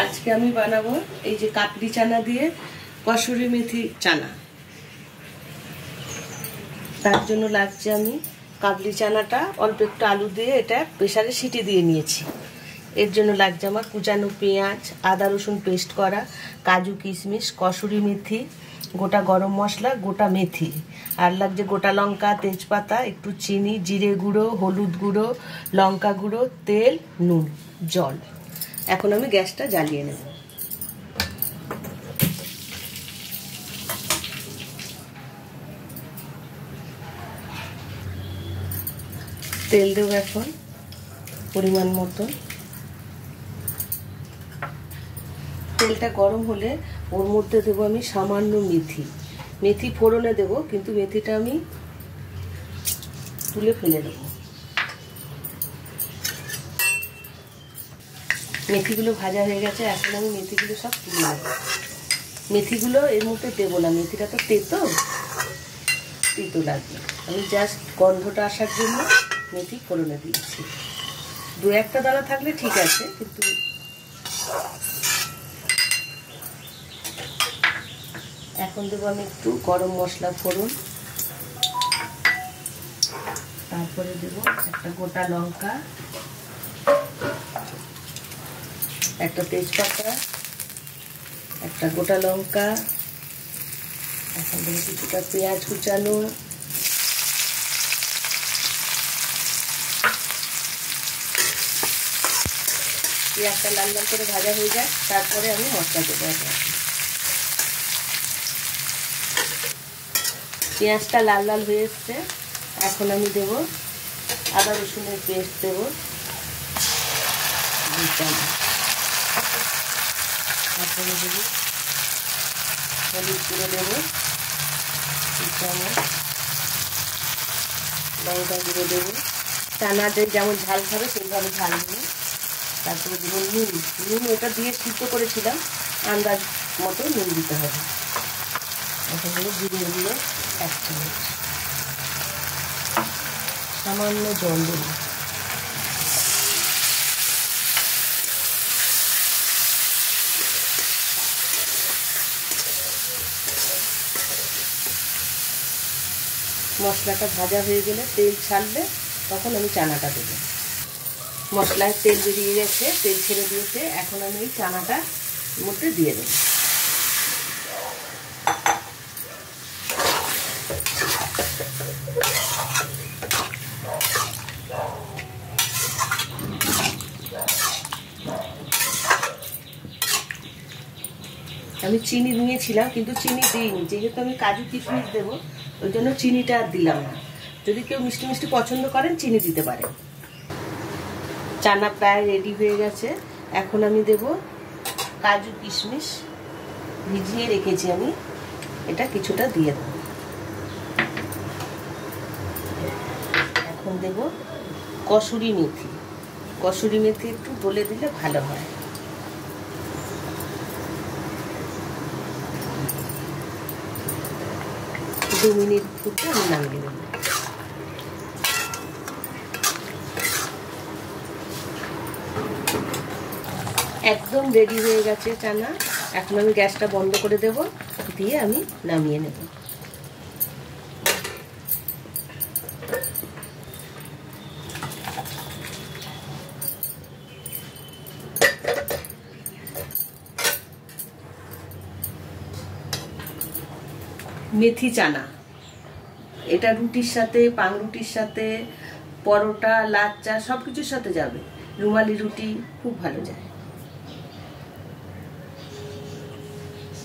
আজকে আমি বানাবো এই যে কাবলি চানা দিয়ে কসুরি মেথি চানা। তার জন্য লাগছে আমি কাবলি চানাটা অল্প একটু আলু দিয়ে এটা প্রেসারে সিটি দিয়ে নিয়েছি। এর জন্য লাগছে আমার কুচানো পেঁয়াজ, আদা রসুন পেস্ট করা, কাজু কিশমিশ, কসুরি মেথি, গোটা গরম মশলা, গোটা মেথি, আর লাগছে গোটা লঙ্কা, তেজপাতা, একটু চিনি, জিরে গুঁড়ো, হলুদ গুঁড়ো, লঙ্কা গুঁড়ো, তেল, নুন, জল। এখন আমি গ্যাসটা জ্বালিয়ে নেব। তেল দেব এখন পরিমাণ মতো। তেলটা গরম হলে ওর মধ্যে দেবো আমি সামান্য মেথি ফোড়নে দেব, কিন্তু মেথিটা আমি তুলে ফেলে দেব। মেথিগুলো ভাজা হয়ে গেছে, এখন আমি মেথিগুলো সব তুলে নেব। মেথিগুলো এর মধ্যে দেবো না, মেথিটা তো তেতো লাগবে। আমি জাস্ট গন্ধটা আসার জন্য মেথি ফোড়নে দিয়েছি। দু একটা দানা থাকলে ঠিক আছে, কিন্তু এখন দেবো আমি একটু গরম মশলা ফোড়ন, তারপরে দেবো একটা গোটা লঙ্কা, একটা তেজপাতা, একটা গোটা লঙ্কা, এখন দেবো কিছুটা পেঁয়াজ কুচানো, পেঁয়াজটা লাল লাল করে ভাজা হয়ে যায়, তারপরে আমি মশলা দেবো। পেঁয়াজটা লাল লাল হয়ে এসছে, এখন আমি দেব আদা রসুনের পেস্ট দেব, তারপরে দেবো হলুদ গুঁড়ো দেবো, লঙ্কা গুঁড়ো দেবো, চানাতে যেমন ঝাল খাবে সেইভাবে ঝাল দেবো। তারপরে দেবো নুন ওটা দিয়ে সিদ্ধ করেছিলাম, আন্দাজ মতো নুন দিতে হবে। এখন দেবো জিরে গুঁড়ো 1 চামচ, সামান্য জল দেবো। মশলাটা ভাজা হয়ে গেলে তেল ছাড়লে তখন আমি চানাটা দেবো। মশলায় তেল বেরিয়ে গেছে, তেল ছেড়ে দিয়েছে, এখন আমি এই চানাটা মধ্যে দিয়ে দেবো। আমি চিনি নিয়েছিলাম, কিন্তু চিনি দিইনি, যেহেতু আমি কাজু কিশমিশ দেবো ওই জন্য চিনিটা আর দিলাম না। যদি কেউ মিষ্টি মিষ্টি পছন্দ করেন চিনি দিতে পারেন। চানা প্রায় রেডি হয়ে গেছে, এখন আমি দেব কাজু কিশমিশ ভিজিয়ে রেখেছি আমি, এটা কিছুটা দিয়ে দেব। এখন দেব কসুরি মেথি একটু ডলে দিলে ভালো হয়। দু মিনিট ফুটে আমি নামিয়ে দেব। একদম রেডি হয়ে গেছে চানা, এখন আমি গ্যাসটা বন্ধ করে দেব, দিয়ে আমি নামিয়ে নেব। মেথি চানা এটা রুটির সাথে, পাউরুটির সাথে, পরোটা, লাচ্চা সবকিছুর সাথে যাবে। রুমালি রুটি খুব ভালো যায়।